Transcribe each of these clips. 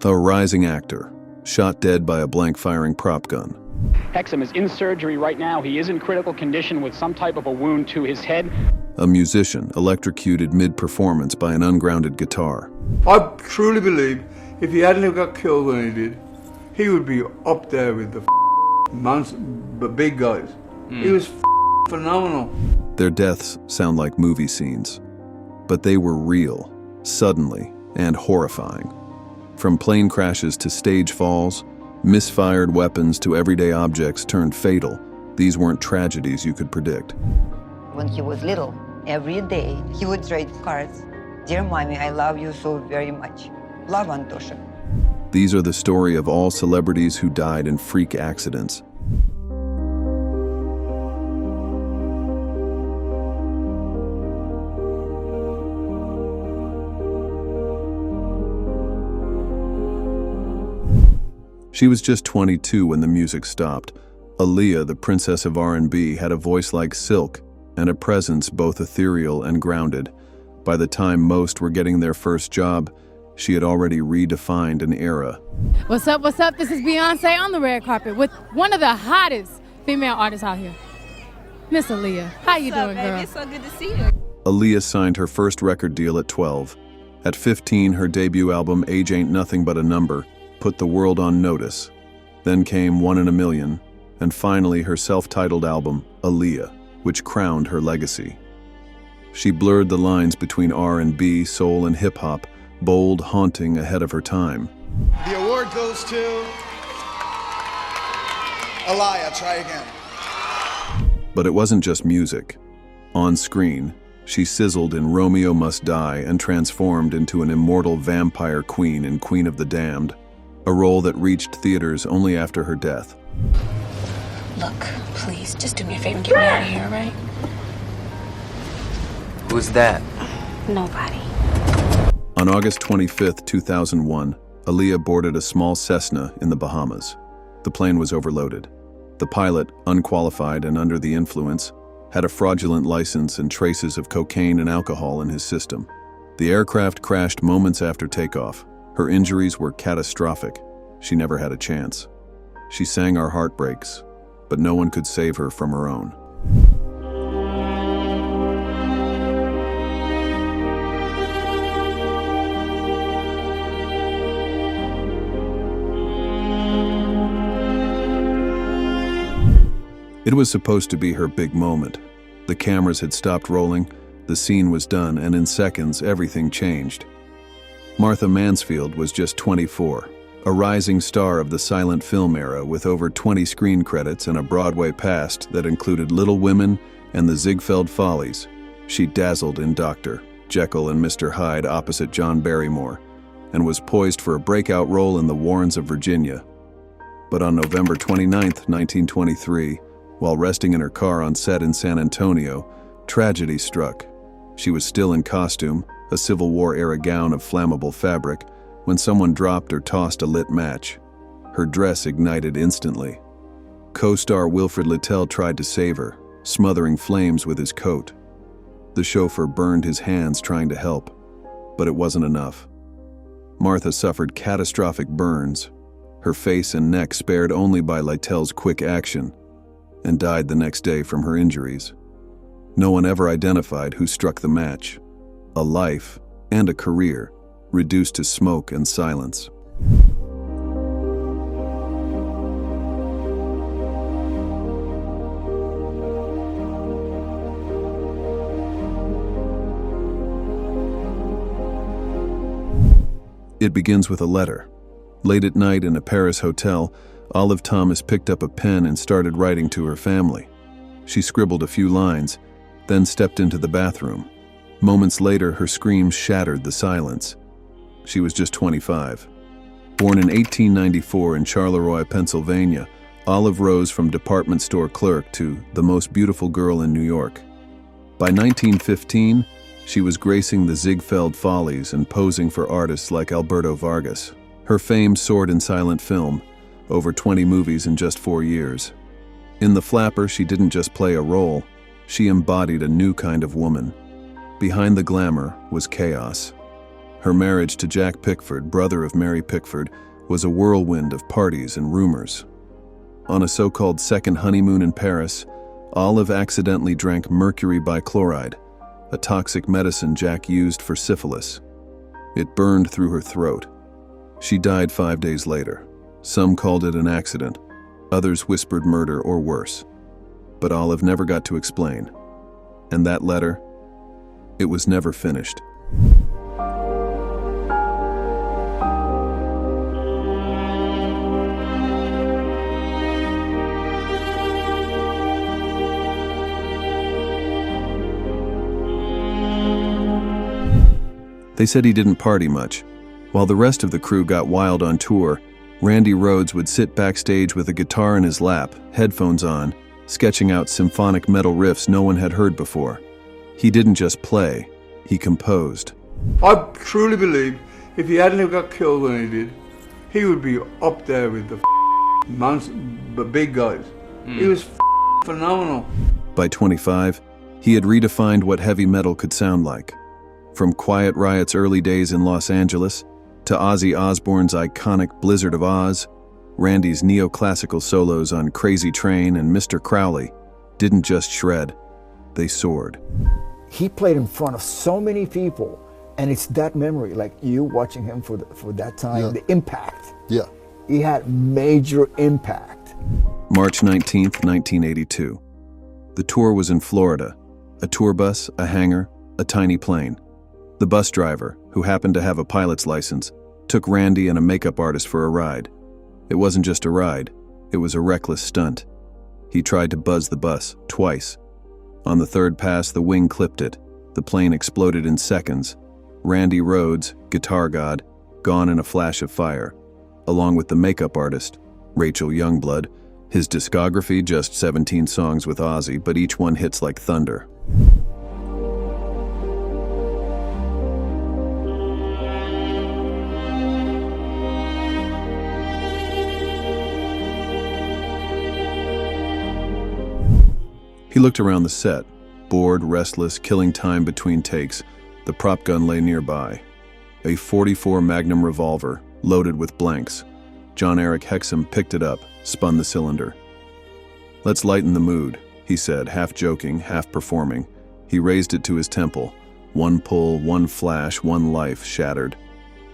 A rising actor, shot dead by a blank-firing prop gun. Hexum is in surgery right now. He is in critical condition with some type of a wound to his head. A musician electrocuted mid-performance by an ungrounded guitar. I truly believe if he hadn't have got killed when he did, he would be up there with the big guys. He was phenomenal. Their deaths sound like movie scenes, but they were real, suddenly, and horrifying. From plane crashes to stage falls, misfired weapons to everyday objects turned fatal, these weren't tragedies you could predict. When he was little, every day he would write cards. Dear Mommy, I love you so very much. Love, Antosha. These are the story of all celebrities who died in freak accidents. She was just 22 when the music stopped. Aaliyah, the princess of R&B, had a voice like silk and a presence both ethereal and grounded. By the time most were getting their first job, she had already redefined an era. What's up, what's up? This is Beyonce on the red carpet with one of the hottest female artists out here, Miss Aaliyah. How you doing, girl? It's so good to see you. Aaliyah signed her first record deal at 12. At 15, her debut album, Age Ain't Nothing But a Number, put the world on notice. Then came One in a Million, and finally her self-titled album, Aaliyah, which crowned her legacy. She blurred the lines between R&B, soul, and hip-hop, bold, haunting, ahead of her time. The award goes to Aaliyah. Try again. But it wasn't just music. On screen, she sizzled in Romeo Must Die and transformed into an immortal vampire queen in Queen of the Damned, a role that reached theaters only after her death. Look, please, just do me a favor and get me out of here, all right? Who's that? Nobody. On August 25, 2001, Aaliyah boarded a small Cessna in the Bahamas. The plane was overloaded. The pilot, unqualified and under the influence, had a fraudulent license and traces of cocaine and alcohol in his system. The aircraft crashed moments after takeoff. Her injuries were catastrophic. She never had a chance. She sang our heartbreaks, but no one could save her from her own. It was supposed to be her big moment. The cameras had stopped rolling, the scene was done, and in seconds, everything changed. Martha Mansfield was just 24, a rising star of the silent film era with over 20 screen credits and a Broadway past that included Little Women and the Ziegfeld Follies. She dazzled in Dr. Jekyll and Mr. Hyde opposite John Barrymore, and was poised for a breakout role in The Warrens of Virginia. But on November 29, 1923, while resting in her car on set in San Antonio, tragedy struck. She was still in costume, a Civil War-era gown of flammable fabric, when someone dropped or tossed a lit match. Her dress ignited instantly. Co-star Wilfrid Littell tried to save her, smothering flames with his coat. The chauffeur burned his hands trying to help, but it wasn't enough. Martha suffered catastrophic burns, her face and neck spared only by Littell's quick action, and died the next day from her injuries. No one ever identified who struck the match. A life and a career reduced to smoke and silence. It begins with a letter. Late at night in a Paris hotel, Olive Thomas picked up a pen and started writing to her family. She scribbled a few lines, then stepped into the bathroom. Moments later, her screams shattered the silence. She was just 25. Born in 1894 in Charleroi, Pennsylvania, Olive rose from department store clerk to the most beautiful girl in New York. By 1915, she was gracing the Ziegfeld Follies and posing for artists like Alberto Vargas. Her fame soared in silent film, over 20 movies in just 4 years. In The Flapper, she didn't just play a role, she embodied a new kind of woman. Behind the glamour was chaos. Her marriage to Jack Pickford, brother of Mary Pickford, was a whirlwind of parties and rumors. On a so-called second honeymoon in Paris, Olive accidentally drank mercury bichloride, a toxic medicine Jack used for syphilis. It burned through her throat. She died 5 days later. Some called it an accident. Others whispered murder or worse. But Olive never got to explain. And that letter? It was never finished. They said he didn't party much. While the rest of the crew got wild on tour, Randy Rhoads would sit backstage with a guitar in his lap, headphones on, sketching out symphonic metal riffs no one had heard before. He didn't just play, he composed. I truly believe if he hadn't have got killed when he did, he would be up there with the big guys. He was phenomenal. By 25, he had redefined what heavy metal could sound like. From Quiet Riot's early days in Los Angeles, to Ozzy Osbourne's iconic Blizzard of Oz, Randy's neoclassical solos on Crazy Train and Mr. Crowley didn't just shred, they soared. He played in front of so many people, and it's that memory, like you watching him for that time, the impact. Yeah. He had major impact. March 19th, 1982. The tour was in Florida. A tour bus, a hangar, a tiny plane. The bus driver, who happened to have a pilot's license, took Randy and a makeup artist for a ride. It wasn't just a ride, it was a reckless stunt. He tried to buzz the bus, twice. On the third pass, the wing clipped it. The plane exploded in seconds. Randy Rhoads, guitar god, gone in a flash of fire. Along with the makeup artist, Rachel Youngblood. His discography, just 17 songs with Ozzy, but each one hits like thunder. He looked around the set, bored, restless, killing time between takes. The prop gun lay nearby. A .44 Magnum revolver, loaded with blanks. Jon-Erik Hexum picked it up, spun the cylinder. "Let's lighten the mood," he said, half joking, half performing. He raised it to his temple. One pull, one flash, one life shattered.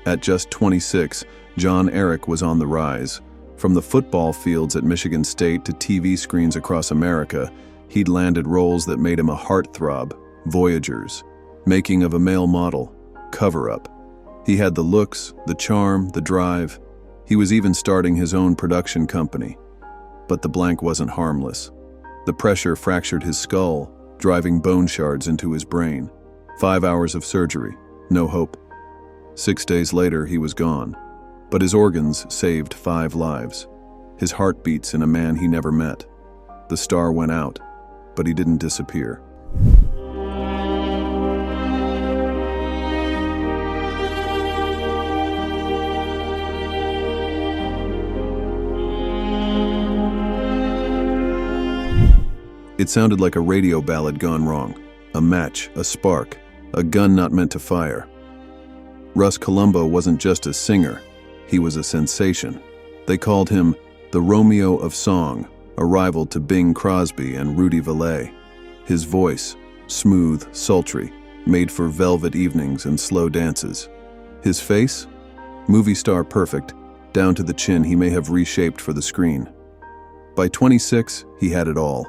At just 26, Jon-Erik was on the rise. From the football fields at Michigan State to TV screens across America, he'd landed roles that made him a heartthrob, Voyagers, Making of a Male Model, Cover Up. He had the looks, the charm, the drive. He was even starting his own production company. But the blank wasn't harmless. The pressure fractured his skull, driving bone shards into his brain. 5 hours of surgery, no hope. 6 days later, he was gone. But his organs saved 5 lives. His heart beats in a man he never met. The star went out, but he didn't disappear. It sounded like a radio ballad gone wrong. A match, a spark, a gun not meant to fire. Russ Columbo wasn't just a singer, he was a sensation. They called him the Romeo of Song, a rival to Bing Crosby and Rudy Vallee. His voice, smooth, sultry, made for velvet evenings and slow dances. His face, movie star perfect, down to the chin he may have reshaped for the screen. By 26, he had it all.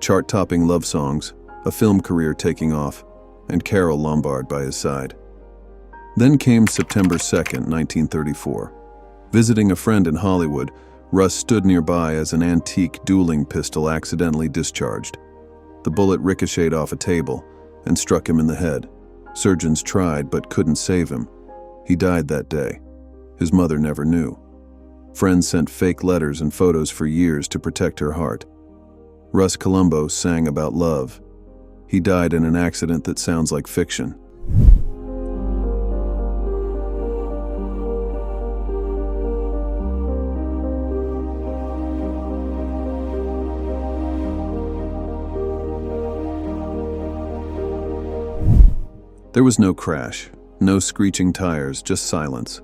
Chart-topping love songs, a film career taking off, and Carol Lombard by his side. Then came September 2nd, 1934. Visiting a friend in Hollywood, Russ stood nearby as an antique dueling pistol accidentally discharged. The bullet ricocheted off a table and struck him in the head. Surgeons tried but couldn't save him. He died that day. His mother never knew. Friends sent fake letters and photos for years to protect her heart. Russ Columbo sang about love. He died in an accident that sounds like fiction. There was no crash, No screeching tires, just silence.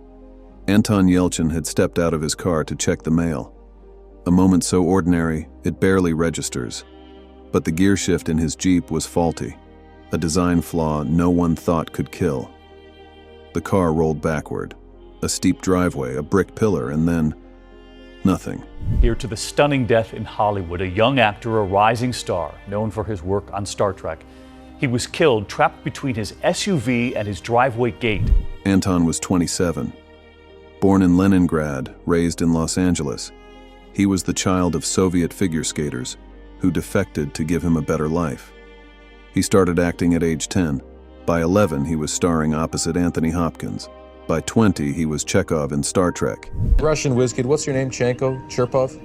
Anton Yelchin had stepped out of his car to check the mail. A moment so ordinary, it barely registers. But the gear shift in his Jeep was faulty, a design flaw no one thought could kill. The car rolled backward. A steep driveway, a brick pillar, and then nothing. Here to the stunning death in Hollywood, a young actor, a rising star, known for his work on Star Trek. He was killed trapped between his SUV and his driveway gate. Anton was 27. Born in Leningrad, raised in Los Angeles, he was the child of Soviet figure skaters who defected to give him a better life. He started acting at age 10. By 11, he was starring opposite Anthony Hopkins. By 20, he was Chekhov in Star Trek. Russian whiz kid, what's your name? Chanko? Cherpov?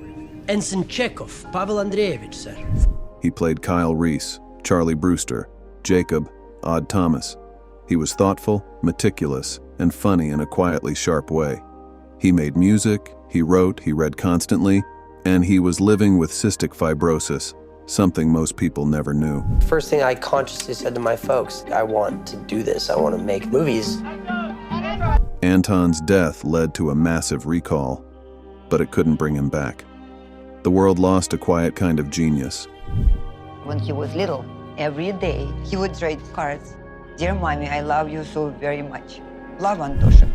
Ensign Chekhov, Pavel Andreevich, sir. He played Kyle Reese, Charlie Brewster, Jacob, Odd Thomas. He was thoughtful, meticulous, and funny in a quietly sharp way. He made music, he wrote, he read constantly, and he was living with cystic fibrosis, something most people never knew. First thing I consciously said to my folks, I want to do this, I want to make movies. Anton's death led to a massive recall, but it couldn't bring him back. The world lost a quiet kind of genius. When he was little, every day he would write cards. Dear mommy, I love you so very much. Love, Antosha.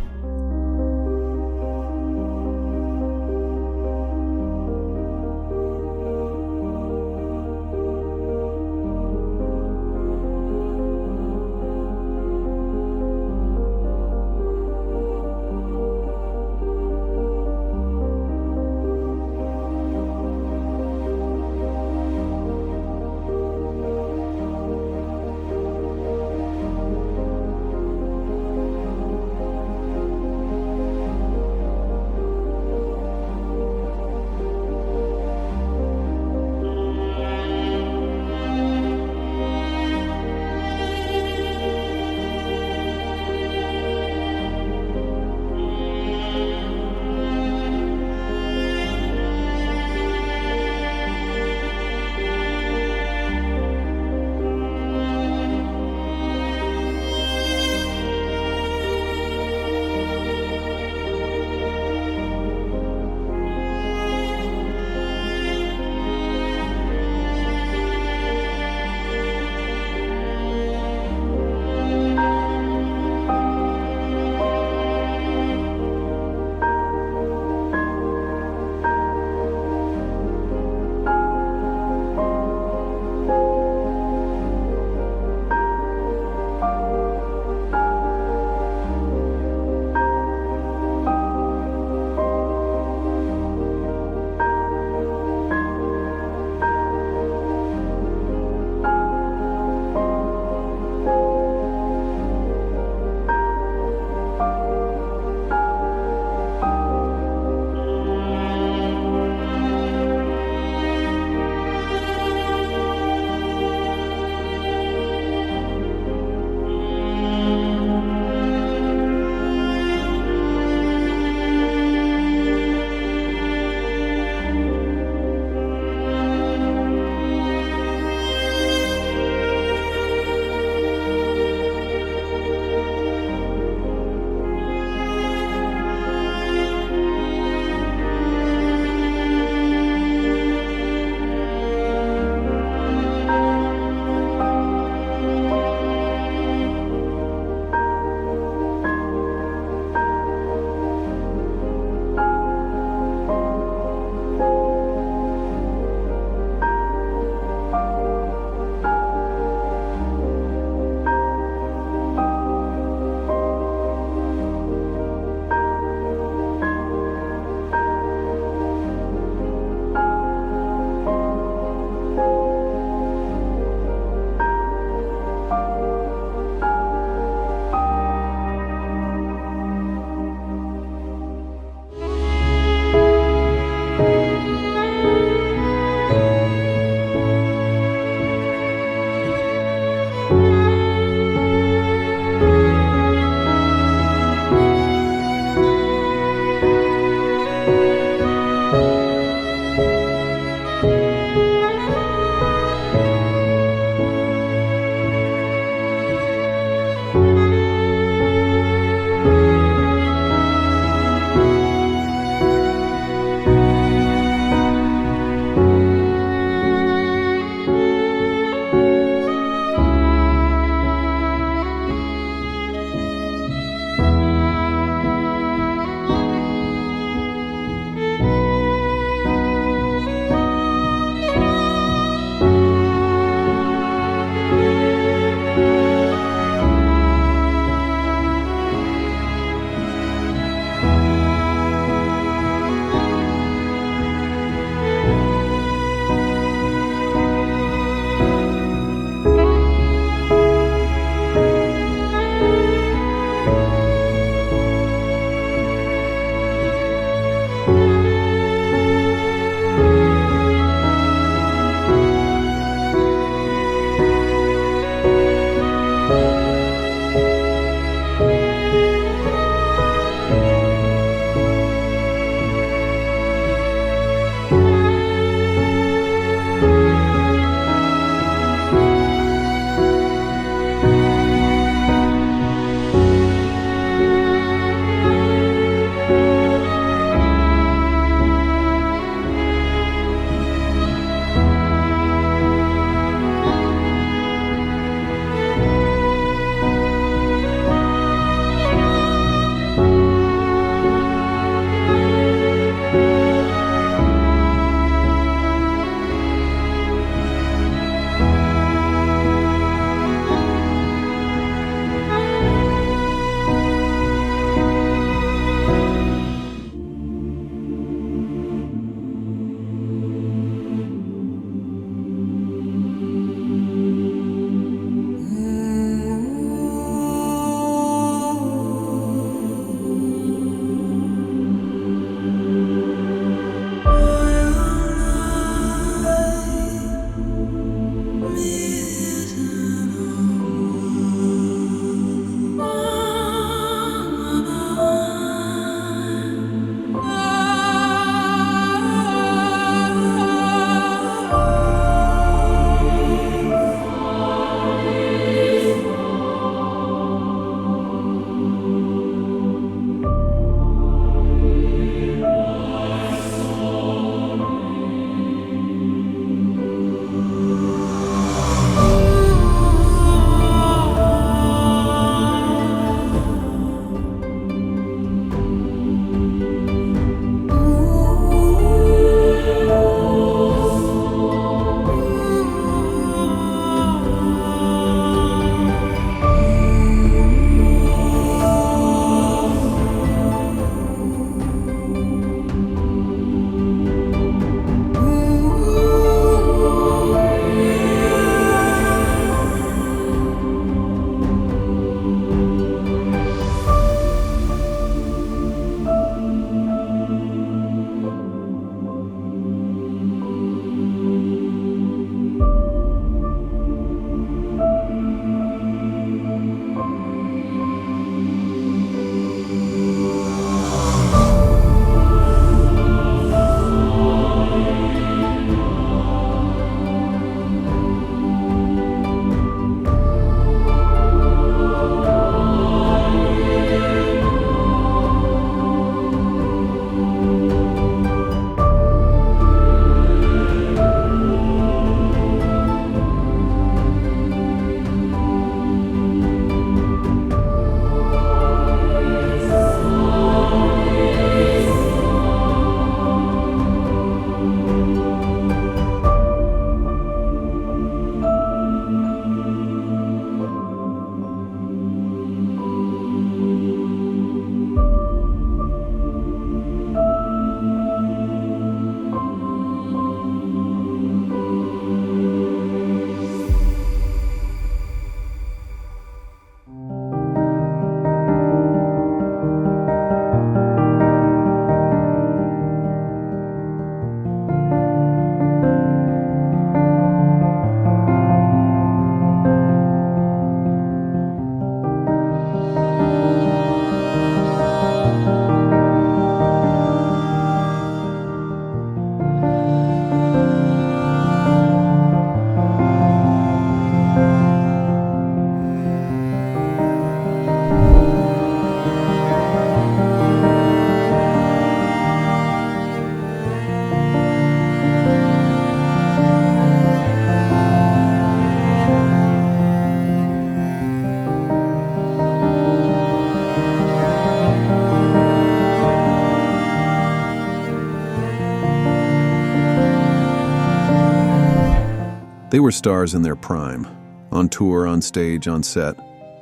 They were stars in their prime, on tour, on stage, on set,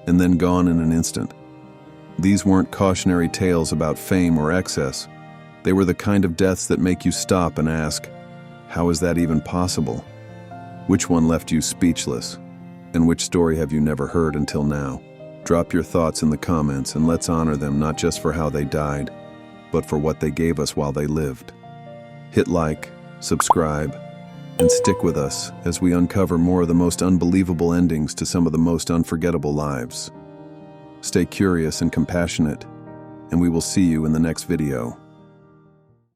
and then gone in an instant. These weren't cautionary tales about fame or excess. They were the kind of deaths that make you stop and ask, how is that even possible? Which one left you speechless? And which story have you never heard until now? Drop your thoughts in the comments and let's honor them not just for how they died, but for what they gave us while they lived. Hit like, subscribe, and stick with us as we uncover more of the most unbelievable endings to some of the most unforgettable lives. Stay curious and compassionate, and we will see you in the next video.